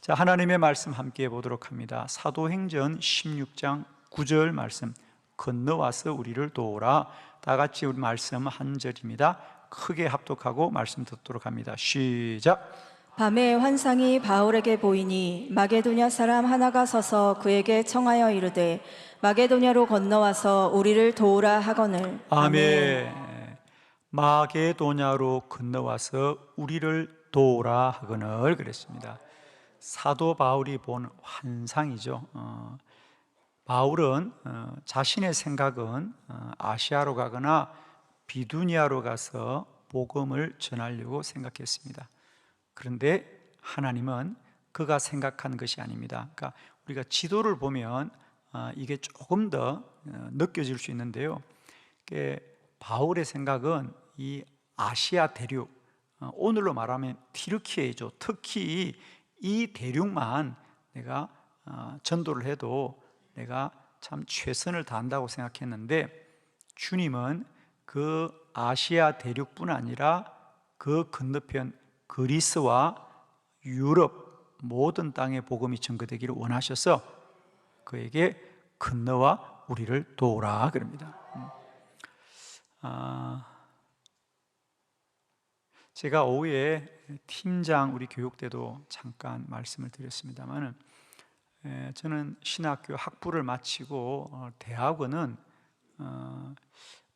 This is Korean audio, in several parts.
자, 하나님의 말씀 함께 보도록 합니다. 사도행전 16장 9절 말씀, 건너와서 우리를 도우라. 다 같이 우리 말씀 한 절입니다. 크게 합독하고 말씀 듣도록 합니다. 시작. 밤에 환상이 바울에게 보이니 마게도냐 사람 하나가 서서 그에게 청하여 이르되 마게도냐로 건너와서 우리를 도우라 하거늘. 아멘. 마게도냐로 건너와서 우리를 도우라 하거늘 그랬습니다. 사도 바울이 본 환상이죠. 바울은 자신의 생각은 아시아로 가거나 비두니아로 가서 복음을 전하려고 생각했습니다. 그런데 하나님은 그가 생각한 것이 아닙니다. 그러니까 우리가 지도를 보면 이게 조금 더 느껴질 수 있는데요. 바울의 생각은 이 아시아 대륙, 오늘로 말하면 튀르키예죠. 특히 이 대륙만 내가 전도를 해도 내가 참 최선을 다한다고 생각했는데, 주님은 그 아시아 대륙뿐 아니라 그 건너편 그리스와 유럽 모든 땅에 복음이 전거되기를 원하셔서 그에게 건너와 우리를 도우라 그럽니다. 제가 오후에 팀장 우리 교육 때도 잠깐 말씀을 드렸습니다만, 저는 신학교 학부를 마치고 대학원은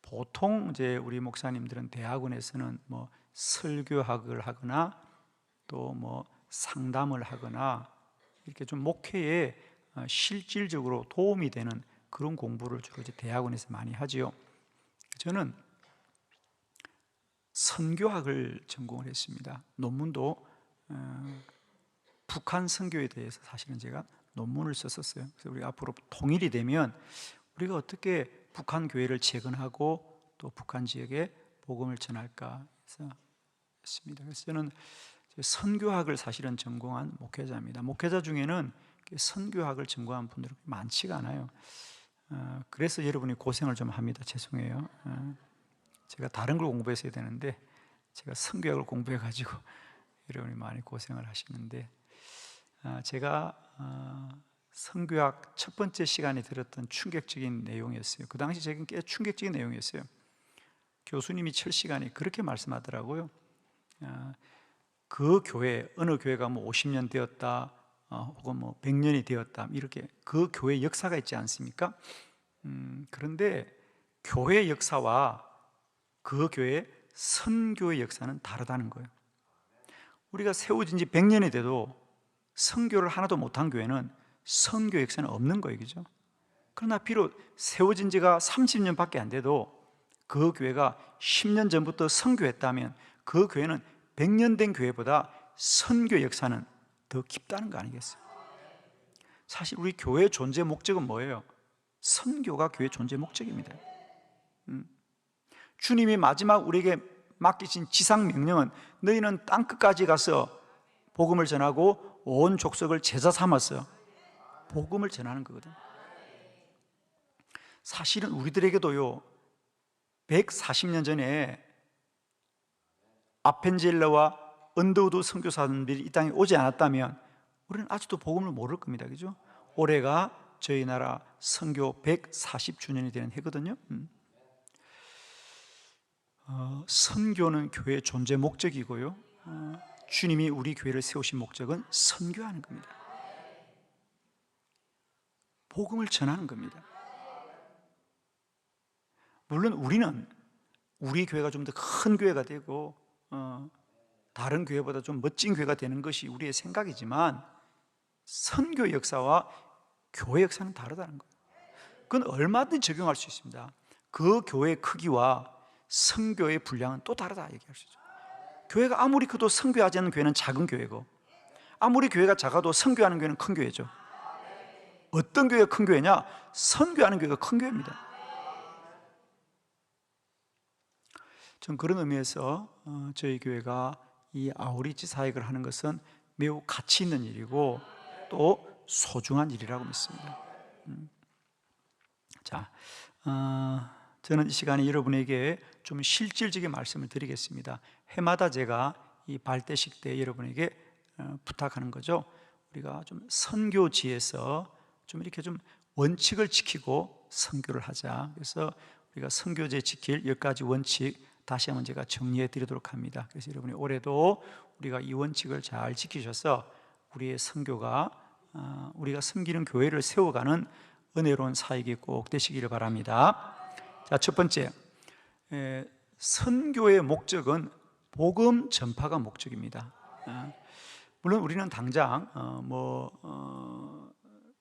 보통 이제 우리 목사님들은 대학원에서는 뭐 설교학을 하거나 또 뭐 상담을 하거나 이렇게 좀 목회에 실질적으로 도움이 되는 그런 공부를 주로 이제 대학원에서 많이 하지요. 저는 선교학을 전공을 했습니다. 논문도 북한 선교에 대해서 사실은 제가 논문을 썼었어요. 그래서 우리가 앞으로 통일이 되면 우리가 어떻게 북한 교회를 재건하고 또 북한 지역에 복음을 전할까 해서 했습니다. 그래서 저는 선교학을 사실은 전공한 목회자입니다. 목회자 중에는 선교학을 전공한 분들이 많지가 않아요. 그래서 여러분이 고생을 좀 합니다. 죄송해요. 제가 다른 걸 공부했어야 되는데 제가 선교학을 공부해가지고 여러분이 많이 고생을 하시는데, 제가 선교학 첫 번째 시간에 들었던 충격적인 내용이었어요. 그 당시 제겐 꽤 충격적인 내용이었어요. 교수님이 첫 시간에 그렇게 말씀하더라고요. 그 교회, 어느 교회가 뭐 50년 되었다 혹은 뭐 100년이 되었다, 이렇게 그 교회 역사가 있지 않습니까? 그런데 교회 역사와 그 교회의 선교의 역사는 다르다는 거예요. 우리가 세워진 지 100년이 돼도 선교를 하나도 못한 교회는 선교 역사는 없는 거예요. 그죠? 그러나 비록 세워진 지가 30년밖에 안 돼도 그 교회가 10년 전부터 선교했다면 그 교회는 100년 된 교회보다 선교 역사는 더 깊다는 거 아니겠어요? 사실 우리 교회의 존재 목적은 뭐예요? 선교가 교회의 존재 목적입니다. 주님이 마지막 우리에게 맡기신 지상 명령은 너희는 땅끝까지 가서 복음을 전하고 온 족속을 제자 삼았어요. 복음을 전하는 거거든요. 사실은 우리들에게도요, 140년 전에 아펜젤러와 언더우드 선교사들이 이 땅에 오지 않았다면 우리는 아직도 복음을 모를 겁니다. 그죠? 올해가 저희 나라 선교 140주년이 되는 해거든요. 선교는 교회의 존재 목적이고요, 주님이 우리 교회를 세우신 목적은 선교하는 겁니다. 복음을 전하는 겁니다. 물론 우리는 우리 교회가 좀 더 큰 교회가 되고 다른 교회보다 좀 멋진 교회가 되는 것이 우리의 생각이지만 선교 역사와 교회 역사는 다르다는 거예요. 그건 얼마든지 적용할 수 있습니다. 그 교회의 크기와 선교의 분량은 또 다르다 얘기할 수 있죠. 교회가 아무리 커도 선교하지 않는 교회는 작은 교회고, 아무리 교회가 작아도 선교하는 교회는 큰 교회죠. 어떤 교회가 큰 교회냐? 선교하는 교회가 큰 교회입니다. 전 그런 의미에서 저희 교회가 이 아우리치 사역을 하는 것은 매우 가치 있는 일이고 또 소중한 일이라고 믿습니다. 자, 저는 이 시간에 여러분에게 좀 실질적인 말씀을 드리겠습니다. 해마다 제가 이 발대식 때 여러분에게 부탁하는 거죠. 우리가 좀 선교지에서 좀 이렇게 좀 원칙을 지키고 선교를 하자. 그래서 우리가 선교제 지킬 10가지 원칙 다시 한번 제가 정리해 드리도록 합니다. 그래서 여러분이 올해도 우리가 이 원칙을 잘 지키셔서 우리의 선교가 우리가 섬기는 교회를 세워가는 은혜로운 사역이 꼭 되시기를 바랍니다. 자, 첫 번째, 선교의 목적은 복음 전파가 목적입니다. 물론 우리는 당장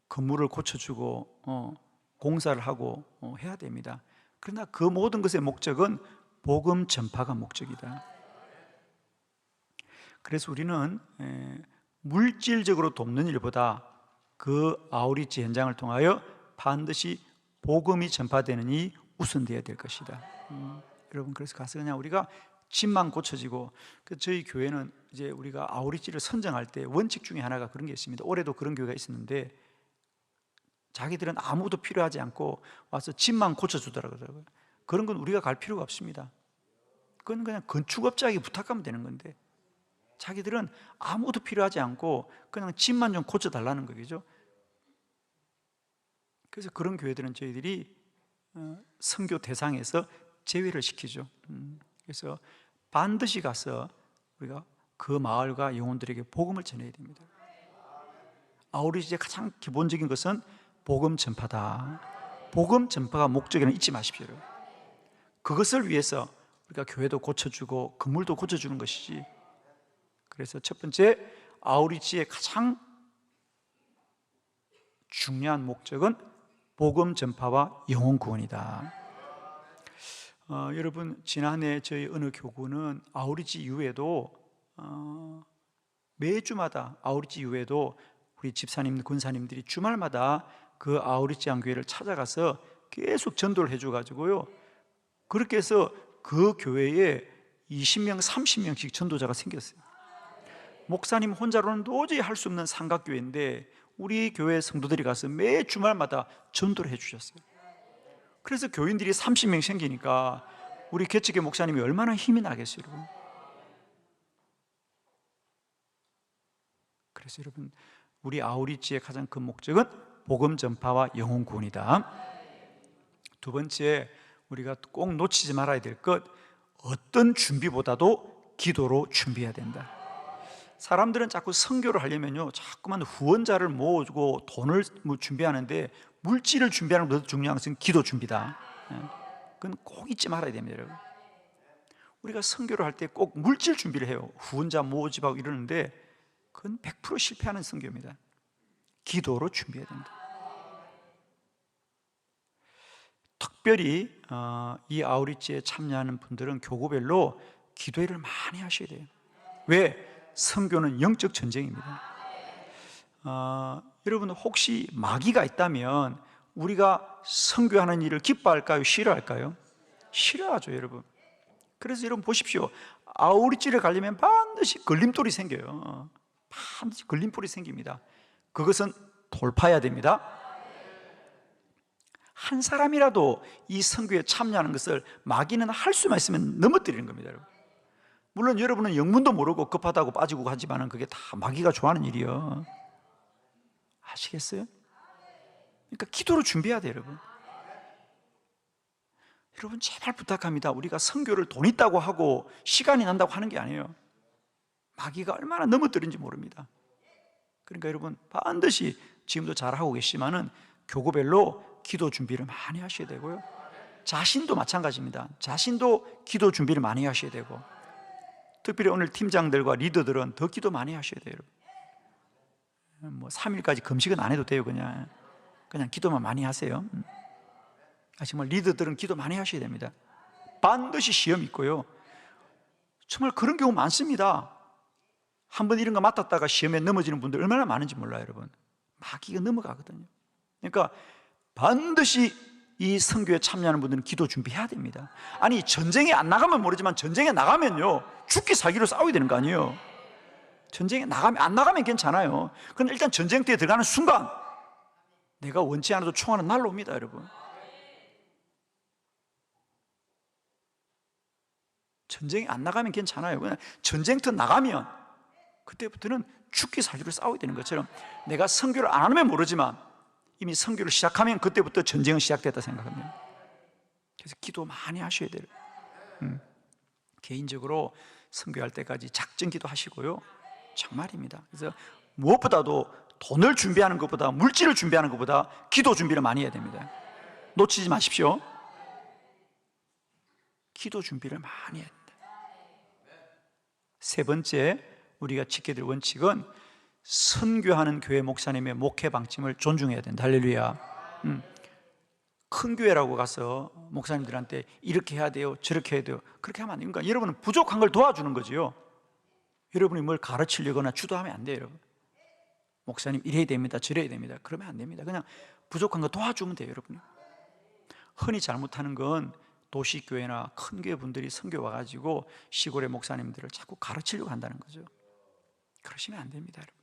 건물을 고쳐주고 공사를 하고 해야 됩니다. 그러나 그 모든 것의 목적은 복음 전파가 목적이다. 그래서 우리는 물질적으로 돕는 일보다 그 아우리치 현장을 통하여 반드시 복음이 전파되느니 우선되어야 될 것이다. 여러분, 그래서 가서 그냥 우리가 집만 고쳐지고, 저희 교회는 이제 우리가 아우리치를 선정할 때 원칙 중에 하나가 그런 게 있습니다. 올해도 그런 교회가 있었는데 자기들은 아무도 필요하지 않고 와서 집만 고쳐주더라고요. 그런 건 우리가 갈 필요가 없습니다. 그건 그냥 건축업자에게 부탁하면 되는 건데 자기들은 아무도 필요하지 않고 그냥 집만 좀 고쳐달라는 거겠죠. 그래서 그런 교회들은 저희들이 선교 대상에서 제외를 시키죠. 그래서 반드시 가서 우리가 그 마을과 영혼들에게 복음을 전해야 됩니다. 아우리지의 가장 기본적인 것은 복음 전파다. 복음 전파가 목적에는 잊지 마십시오. 그것을 위해서 우리가 교회도 고쳐주고 건물도 고쳐주는 것이지. 그래서 첫 번째, 아우리지의 가장 중요한 목적은 복음 전파와 영혼 구원이다. 여러분, 지난해 저희 어느 교구는 아우리지 이후에도 매주마다 아우리지 이후에도 우리 집사님, 군사님들이 주말마다 그 아우리지 교회를 찾아가서 계속 전도를 해줘가지고요, 그렇게 해서 그 교회에 20명, 30명씩 전도자가 생겼어요. 목사님 혼자로는 도저히 할 수 없는 삼각교회인데 우리 교회 성도들이 가서 매 주말마다 전도를 해주셨어요. 그래서 교인들이 30명 생기니까 우리 개척교 목사님이 얼마나 힘이 나겠어요, 여러분. 그래서 여러분, 우리 아우리지의 가장 큰 목적은 복음 전파와 영혼 구원이다. 두 번째, 우리가 꼭 놓치지 말아야 될 것, 어떤 준비보다도 기도로 준비해야 된다. 사람들은 자꾸 선교를 하려면요, 자꾸만 후원자를 모으고 돈을 준비하는데 물질을 준비하는 것보다 중요한 것은 기도 준비다. 그건 꼭 잊지 말아야 됩니다, 여러분. 우리가 선교를 할 때 꼭 물질 준비를 해요. 후원자 모집하고 이러는데 그건 100% 실패하는 선교입니다. 기도로 준비해야 된다. 특별히 이 아우리지에 참여하는 분들은 교구별로 기도회를 많이 하셔야 돼요. 왜? 선교는 영적 전쟁입니다. 여러분, 혹시 마귀가 있다면 우리가 선교하는 일을 기뻐할까요? 싫어할까요? 싫어하죠, 여러분. 그래서 여러분 보십시오. 아우리지를 가려면 반드시 걸림돌이 생겨요. 반드시 걸림돌이 생깁니다. 그것은 돌파해야 됩니다. 한 사람이라도 이 선교에 참여하는 것을 마귀는 할 수만 있으면 넘어뜨리는 겁니다, 여러분. 물론 여러분은 영문도 모르고 급하다고 빠지고 하지만 그게 다 마귀가 좋아하는 일이에요. 아시겠어요? 그러니까 기도로 준비해야 돼요, 여러분. 여러분, 제발 부탁합니다. 우리가 선교를 돈 있다고 하고 시간이 난다고 하는 게 아니에요. 마귀가 얼마나 넘어뜨린지 모릅니다. 그러니까 여러분, 반드시 지금도 잘하고 계시지만은 교구별로 기도 준비를 많이 하셔야 되고요, 자신도 마찬가지입니다. 자신도 기도 준비를 많이 하셔야 되고, 특별히 오늘 팀장들과 리더들은 더 기도 많이 하셔야 돼요, 여러분. 3일까지 금식은 안 해도 돼요. 그냥 기도만 많이 하세요. 정말 리더들은 기도 많이 하셔야 됩니다. 반드시 시험이 있고요, 정말 그런 경우 많습니다. 한번 이런 거 맡았다가 시험에 넘어지는 분들 얼마나 많은지 몰라요, 여러분. 마귀가 넘어가거든요. 그러니까 반드시 이 선교에 참여하는 분들은 기도 준비해야 됩니다. 아니, 전쟁에 안 나가면 모르지만 전쟁에 나가면요, 죽기 살기로 싸워야 되는 거 아니에요. 전쟁에 안 나가면 괜찮아요. 그런데 일단 전쟁터에 들어가는 순간 내가 원치 않아도 총알은 날라옵니다, 여러분. 전쟁에 안 나가면 괜찮아요. 그냥 전쟁터 나가면 그때부터는 죽기 살기로 싸워야 되는 것처럼 내가 선교를 안 하면 모르지만 이미 선교를 시작하면 그때부터 전쟁은 시작됐다 생각합니다. 그래서 기도 많이 하셔야 돼요. 개인적으로 선교할 때까지 작전 기도 하시고요. 정말입니다. 그래서 무엇보다도 돈을 준비하는 것보다, 물질을 준비하는 것보다 기도 준비를 많이 해야 됩니다. 놓치지 마십시오. 기도 준비를 많이 해야 됩니다. 세 번째 우리가 지켜야 될 원칙은 선교하는 교회 목사님의 목회 방침을 존중해야 된다. 할렐루야. 큰 교회라고 가서 목사님들한테 이렇게 해야 돼요, 저렇게 해야 돼요, 그렇게 하면 안 됩니다. 그러니까 여러분은 부족한 걸 도와주는 거지요. 여러분이 뭘 가르치려거나 주도하면 안 돼요. 여러분, 목사님 이래야 됩니다, 저래야 됩니다, 그러면 안 됩니다. 그냥 부족한 거 도와주면 돼요. 여러분, 흔히 잘못하는 건 도시교회나 큰 교회 분들이 선교 와가지고 시골의 목사님들을 자꾸 가르치려고 한다는 거죠. 그러시면 안 됩니다. 여러분,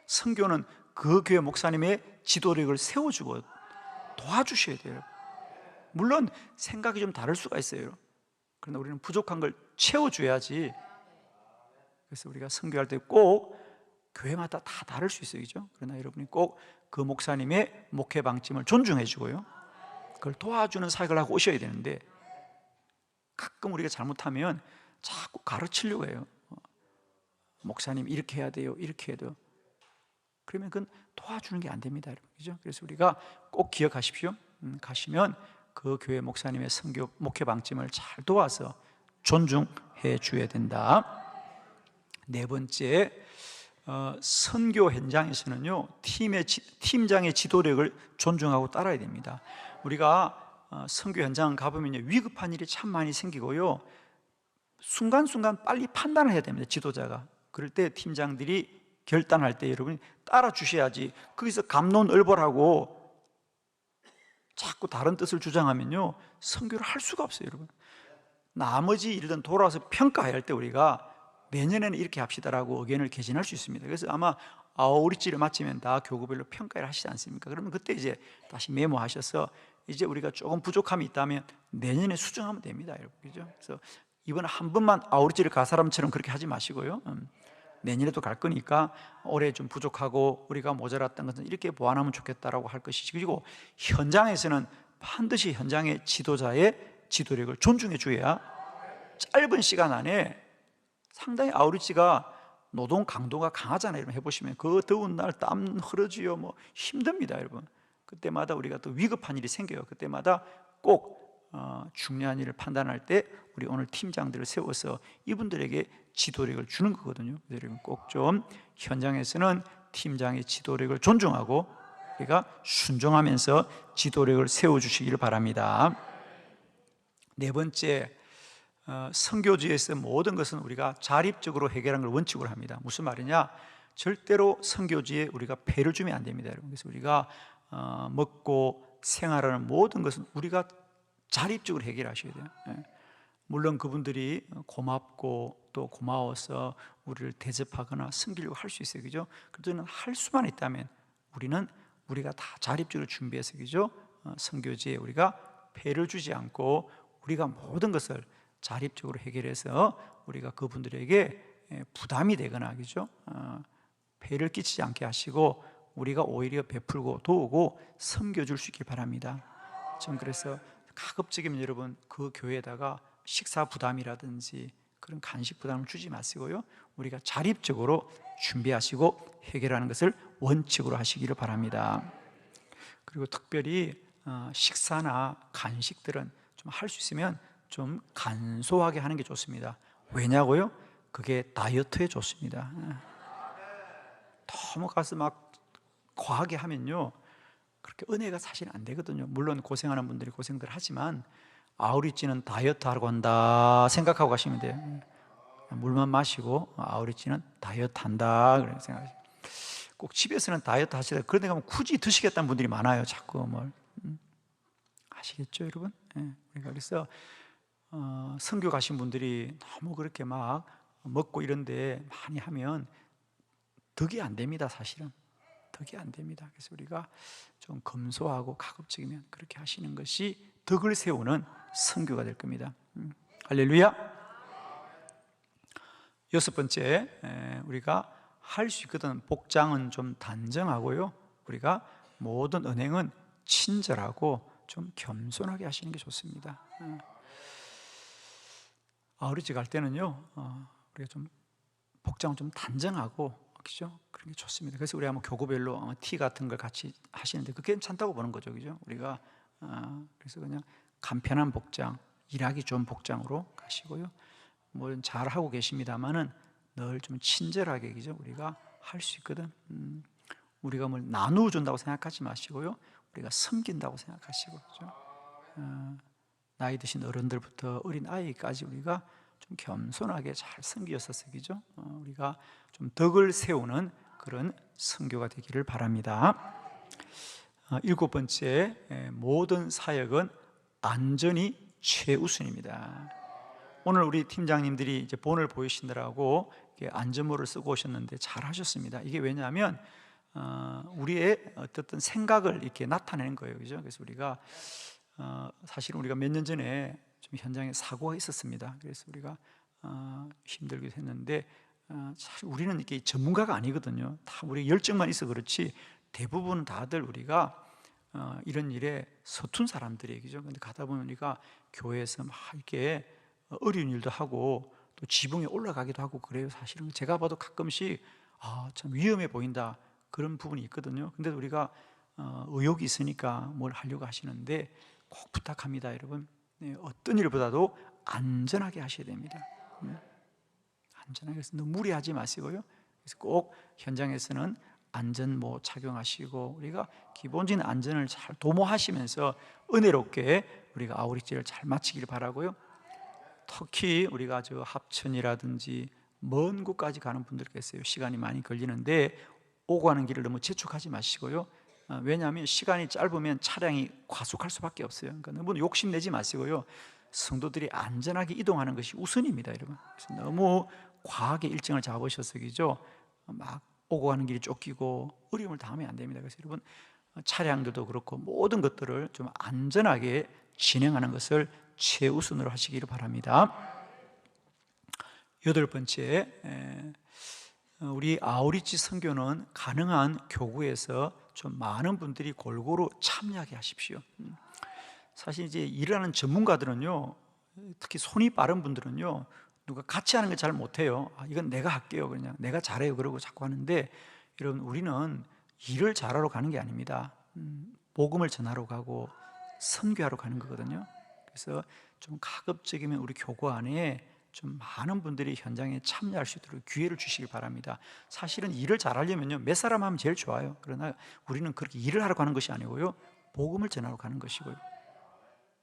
선교는 그 교회 목사님의 지도력을 세워주고 도와주셔야 돼요. 여러분, 물론 생각이 좀 다를 수가 있어요. 그러나 우리는 부족한 걸 채워줘야지. 그래서 우리가 선교할 때 꼭 교회마다 다 다를 수 있어요, 그죠? 그러나 여러분이 꼭 그 목사님의 목회 방침을 존중해 주고요, 그걸 도와주는 사역을 하고 오셔야 되는데, 가끔 우리가 잘못하면 자꾸 가르치려고 해요. 목사님 이렇게 해야 돼요, 이렇게 해야 돼요. 그러면 그건 도와주는 게 안 됩니다, 여러분, 그죠? 그래서 우리가 꼭 기억하십시오. 가시면 그 교회 목사님의 선교 목회 방침을 잘 도와서 존중해 줘야 된다. 네 번째, 선교 현장에서는요, 팀장의 지도력을 존중하고 따라야 됩니다. 우리가 선교 현장 가보면 위급한 일이 참 많이 생기고요, 순간순간 빨리 판단을 해야 됩니다. 지도자가. 그럴 때 팀장들이 결단할 때 여러분이 따라 주셔야지, 거기서 갑론을벌하고 자꾸 다른 뜻을 주장하면요, 선교를 할 수가 없어요. 여러분, 나머지 일들은 돌아와서 평가해야 할 때 우리가 내년에는 이렇게 합시다라고 의견을 개진할 수 있습니다. 그래서 아마 아우리찌를 마치면 다 교구별로 평가를 하시지 않습니까? 그러면 그때 이제 다시 메모하셔서 이제 우리가 조금 부족함이 있다면 내년에 수정하면 됩니다, 여러분, 그죠? 그래서 이번에 한 번만 아우리찌를 갈 사람처럼 그렇게 하지 마시고요, 내년에도 갈 거니까 올해 좀 부족하고 우리가 모자랐던 것은 이렇게 보완하면 좋겠다라고 할 것이지. 그리고 현장에서는 반드시 현장의 지도자의 지도력을 존중해 줘야 짧은 시간 안에, 상당히 아우리찌가 노동 강도가 강하잖아요. 여러분 해보시면 그 더운 날 땀 흐르지요, 뭐 힘듭니다, 여러분. 그때마다 우리가 또 위급한 일이 생겨요. 그때마다 꼭 중요한 일을 판단할 때 우리 오늘 팀장들을 세워서 이분들에게 지도력을 주는 거거든요. 여러분 꼭 좀 현장에서는 팀장의 지도력을 존중하고 우리가 순종하면서 지도력을 세워주시기를 바랍니다. 네 번째, 선교지에서 모든 것은 우리가 자립적으로 해결하는 걸 원칙으로 합니다. 무슨 말이냐? 절대로 선교지에 우리가 폐를 주면 안 됩니다, 여러분. 그래서 우리가 먹고 생활하는 모든 것은 우리가 자립적으로 해결하셔야 돼요. 물론 그분들이 고맙고 또 고마워서 우리를 대접하거나 섬기려고 할 수 있어요, 그죠? 그래도 할 수만 있다면 우리가 다 자립적으로 준비해서, 그죠? 선교지에 우리가 폐를 주지 않고 우리가 모든 것을 자립적으로 해결해서 우리가 그분들에게 부담이 되거나, 그죠? 폐를 끼치지 않게 하시고 우리가 오히려 베풀고 도우고 섬겨줄 수 있길 바랍니다. 전 그래서 가급적이면 여러분 그 교회에다가 식사 부담이라든지 그런 간식 부담을 주지 마시고요, 우리가 자립적으로 준비하시고 해결하는 것을 원칙으로 하시기를 바랍니다. 그리고 특별히 식사나 간식들은 좀 할 수 있으면 좀 간소하게 하는 게 좋습니다. 왜냐고요? 그게 다이어트에 좋습니다. 너무 가서 막 과하게 하면요, 그렇게 은혜가 사실 안 되거든요. 물론 고생하는 분들이 고생들 하지만 아우리찌는 다이어트 하러 간다 생각하고 가시면 돼요. 물만 마시고 아우리찌는 다이어트 한다 그렇게 생각하시면, 꼭 집에서는 다이어트 하시다 그런 데 가면 굳이 드시겠다는 분들이 많아요. 자꾸 뭘 아시겠죠, 여러분? 그래서 선교 가신 분들이 너무 그렇게 막 먹고 이런데 많이 하면 덕이 안 됩니다. 사실은 덕이 안 됩니다. 그래서 우리가 좀 검소하고 가급적이면 그렇게 하시는 것이 덕을 세우는 선교가 될 겁니다. 할렐루야. 여섯 번째, 우리가 할 수 있거든. 복장은 좀 단정하고요, 우리가 모든 은행은 친절하고 좀 겸손하게 하시는 게 좋습니다. 우리 집 갈 때는요, 우리가 좀 복장은 좀 단정하고, 그죠? 그런 게 좋습니다. 그래서 우리 한번 교구별로 티 같은 걸 같이 하시는데 그게 괜찮다고 보는 거죠, 그죠? 우리가 그래서 그냥 간편한 복장, 일하기 좋은 복장으로 가시고요. 뭐 잘 하고 계십니다만은 늘 좀 친절하게, 그죠? 우리가 할 수 있거든. 우리가 뭘 나누어 준다고 생각하지 마시고요, 우리가 섬긴다고 생각하시고, 그죠? 나이 드신 어른들부터 어린 아이까지 우리가 좀 겸손하게 잘 섬기었었어요, 그죠? 우리가 좀 덕을 세우는 그런 선교가 되기를 바랍니다. 7번째, 모든 사역은 안전이 최우선입니다. 오늘 우리 팀장님들이 이제 본을 보이시느라고 안전모를 쓰고 오셨는데 잘 하셨습니다. 이게 왜냐하면 우리의 어떤 생각을 이렇게 나타내는 거예요, 그죠? 그래서 우리가 사실 우리가 몇 년 전에 좀 현장에 사고가 있었습니다. 그래서 우리가 힘들기도 했는데 사실 우리는 이렇게 전문가가 아니거든요. 다 우리 열정만 있어 그렇지 대부분 다들 우리가 이런 일에 서툰 사람들이에요, 그죠? 근데 가다 보면 우리가 교회에서 막 이렇게 어려운 일도 하고 또 지붕에 올라가기도 하고 그래요. 사실은 제가 봐도 가끔씩 참 위험해 보인다 그런 부분이 있거든요. 근데 우리가 의욕이 있으니까 뭘 하려고 하시는데 꼭 부탁합니다, 여러분. 어떤 일보다도 안전하게 하셔야 됩니다. 안전하게 해서 너무 무리하지 마시고요. 그래서 꼭 현장에서는 안전모 착용하시고 우리가 기본적인 안전을 잘 도모하시면서 은혜롭게 우리가 아우리지를 잘 마치길 바라고요. 특히 우리가 저 합천이라든지 먼 곳까지 가는 분들 계세요. 시간이 많이 걸리는데 오고 가는 길을 너무 재촉하지 마시고요. 왜냐하면 시간이 짧으면 차량이 과속할 수밖에 없어요. 그러니까 너무 욕심내지 마시고요. 성도들이 안전하게 이동하는 것이 우선입니다, 여러분. 그래서 너무 과하게 일정을 잡으셔서 그죠? 막 오고 가는 길이 쫓기고 어려움을 당하면 안 됩니다. 그래서 여러분 차량들도 그렇고 모든 것들을 좀 안전하게 진행하는 것을 최우선으로 하시기를 바랍니다. 8번째, 우리 아우리치 선교는 가능한 교구에서 좀 많은 분들이 골고루 참여하게 하십시오. 사실 이제 일하는 전문가들은요, 특히 손이 빠른 분들은요, 누가 같이 하는 걸 잘 못해요. 이건 내가 할게요, 그냥 내가 잘해요 그러고 자꾸 하는데, 여러분 우리는 일을 잘하러 가는 게 아닙니다. 복음을 전하러 가고 선교하러 가는 거거든요. 그래서 좀 가급적이면 우리 교구 안에 좀 많은 분들이 현장에 참여할 수 있도록 기회를 주시길 바랍니다. 사실은 일을 잘하려면요, 몇 사람 하면 제일 좋아요. 그러나 우리는 그렇게 일을 하러 가는 것이 아니고요, 복음을 전하러 가는 것이고요.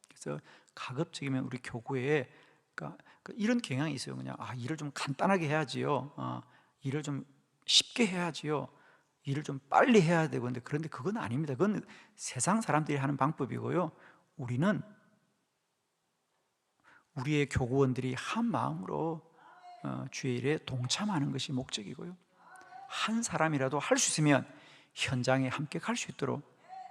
그래서 가급적이면 우리 교구에 그러니까 이런 경향이 있어요. 그냥 일을 좀 간단하게 해야지요, 일을 좀 쉽게 해야지요, 일을 좀 빨리 해야 되고. 그런데 그건 아닙니다. 그건 세상 사람들이 하는 방법이고요, 우리는 우리의 교구원들이 한 마음으로 주의 일에 동참하는 것이 목적이고요, 한 사람이라도 할 수 있으면 현장에 함께 갈 수 있도록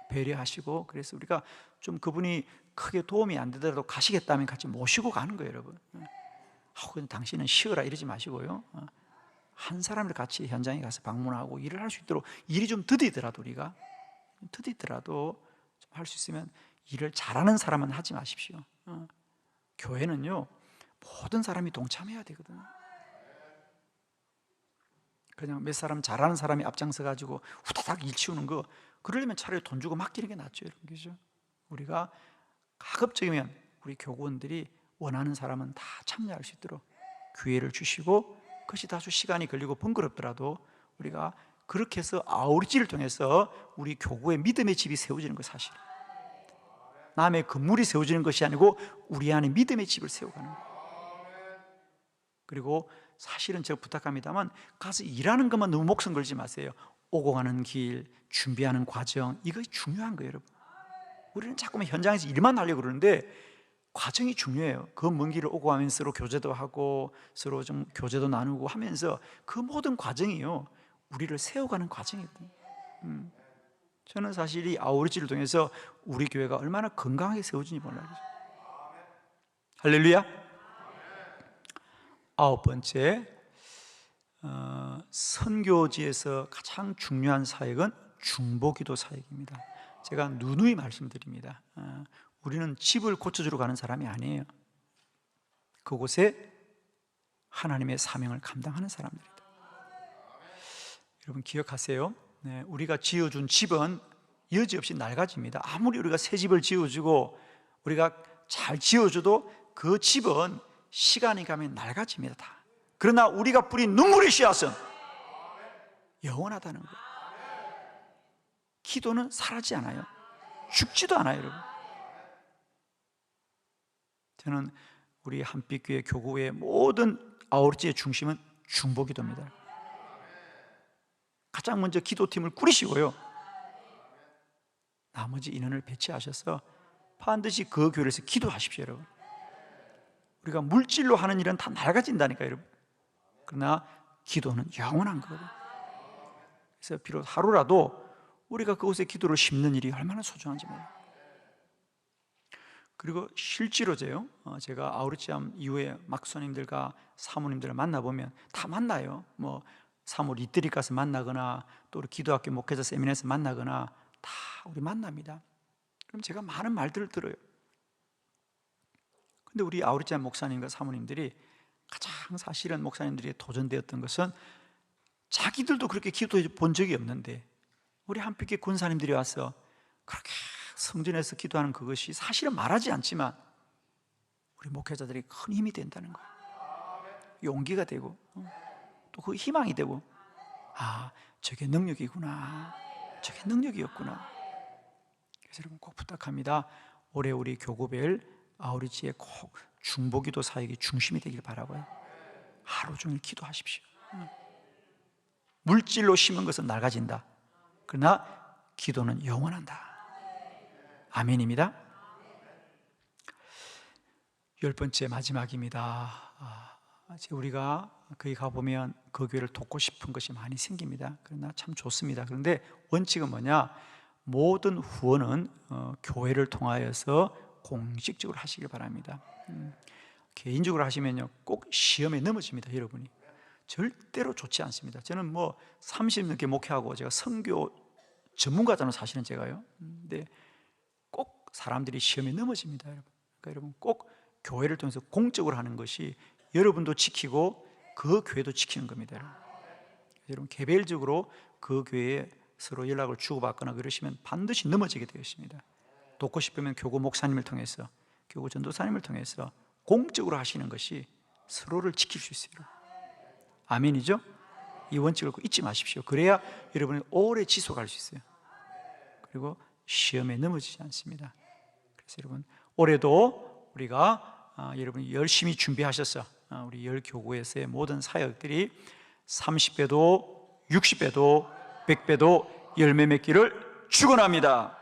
배려하시고, 그래서 우리가 좀 그분이 크게 도움이 안 되더라도 가시겠다면 같이 모시고 가는 거예요, 여러분. 그냥 당신은 쉬어라 이러지 마시고요, 한 사람을 같이 현장에 가서 방문하고 일을 할 수 있도록, 일이 좀 더디더라도 우리가 더디더라도 좀 할 수 있으면 일을 잘하는 사람은 하지 마십시오. 교회는요, 모든 사람이 동참해야 되거든요. 그냥 몇 사람 잘하는 사람이 앞장서 가지고 후다닥 일 치우는 거, 그러려면 차라리 돈 주고 맡기는 게 낫죠, 여러분. 그죠? 우리가 가급적이면 우리 교구원들이 원하는 사람은 다 참여할 수 있도록 기회를 주시고, 그것이 다소 시간이 걸리고 번거롭더라도 우리가 그렇게 해서 아우리지를 통해서 우리 교구의 믿음의 집이 세워지는 거, 사실 남의 건물이 세워지는 것이 아니고 우리 안에 믿음의 집을 세워가는 거예요. 그리고 사실은 제가 부탁합니다만 가서 일하는 것만 너무 목숨 걸지 마세요. 오고 가는 길, 준비하는 과정, 이것이 중요한 거예요, 여러분. 우리는 자꾸만 현장에서 일만 하려고 그러는데 과정이 중요해요. 그 먼 길을 오고 가면서 서로 교제도 하고 서로 좀 교제도 나누고 하면서 그 모든 과정이요, 우리를 세워가는 과정이거든요. 저는 사실 이 아우리지를 통해서 우리 교회가 얼마나 건강하게 세워지는지 몰라요. 할렐루야. 9번째, 선교지에서 가장 중요한 사역은 중보기도 사역입니다. 제가 누누이 말씀드립니다. 우리는 집을 고쳐주러 가는 사람이 아니에요. 그곳에 하나님의 사명을 감당하는 사람들입니다. 여러분 기억하세요. 네, 우리가 지어준 집은 여지없이 낡아집니다. 아무리 우리가 새 집을 지어주고 우리가 잘 지어줘도 그 집은 시간이 가면 낡아집니다. 다. 그러나 우리가 뿌린 눈물의 씨앗은 영원하다는 거예요. 기도는 사라지지 않아요. 죽지도 않아요, 여러분. 저는 우리 한빛교회 교구의 모든 아우르지의 중심은 중보기도입니다. 가장 먼저 기도팀을 꾸리시고요, 나머지 인원을 배치하셔서 반드시 그 교회에서 기도하십시오, 여러분. 우리가 물질로 하는 일은 다 낡아진다니까요, 여러분. 그러나 기도는 영원한 거거든요. 그래서 비록 하루라도 우리가 그곳에 기도를 심는 일이 얼마나 소중한지 몰라요. 그리고 실제로요, 제가 아우르치암 이후에 막수님들과 사모님들을 만나보면 다 만나요. 뭐 사모 리트릿 가서 만나거나 또 우리 기도학교 목회자 세미나에서 만나거나 다 우리 만납니다. 그럼 제가 많은 말들을 들어요. 근데 우리 아우르치암 목사님과 사모님들이 가장 사실은 목사님들이 도전되었던 것은 자기들도 그렇게 기도해 본 적이 없는데 우리 한빛교회 권사님들이 와서 그렇게 성전에서 기도하는 그것이 사실은 말하지 않지만 우리 목회자들이 큰 힘이 된다는 거예요. 용기가 되고 또 그 희망이 되고, 아, 저게 능력이구나, 저게 능력이었구나. 그래서 여러분 꼭 부탁합니다. 올해 우리 교구별 아우리지에 꼭 중보기도 사역이 중심이 되길 바라고요. 하루 종일 기도하십시오. 물질로 심은 것은 낡아진다. 그러나 기도는 영원한다. 아멘입니다. 10번째 마지막입니다. 우리가 거기 가보면 그 교회를 돕고 싶은 것이 많이 생깁니다. 그러나 참 좋습니다. 그런데 원칙은 뭐냐? 모든 후원은 교회를 통하여서 공식적으로 하시길 바랍니다. 개인적으로 하시면요 꼭 시험에 넘어집니다. 여러분이 절대로 좋지 않습니다. 저는 뭐 30 넘게 목회하고 제가 선교 전문가잖아요, 사실은 제가요. 근데 꼭 사람들이 시험에 넘어집니다, 여러분. 그러니까 여러분 꼭 교회를 통해서 공적으로 하는 것이 여러분도 지키고 그 교회도 지키는 겁니다, 여러분. 여러분 개별적으로 그 교회에 서로 연락을 주고받거나 그러시면 반드시 넘어지게 되어 있습니다. 돕고 싶으면 교구 목사님을 통해서, 교구 전도사님을 통해서 공적으로 하시는 것이 서로를 지킬 수 있어요. 아멘이죠? 이 원칙을 꼭 잊지 마십시오. 그래야 여러분이 오래 지속할 수 있어요. 그리고 시험에 넘어지지 않습니다. 그래서 여러분 올해도 우리가 여러분이 열심히 준비하셔서 우리 열 교구에서의 모든 사역들이 30배도 60배도 100배도 열매 맺기를 축원합니다.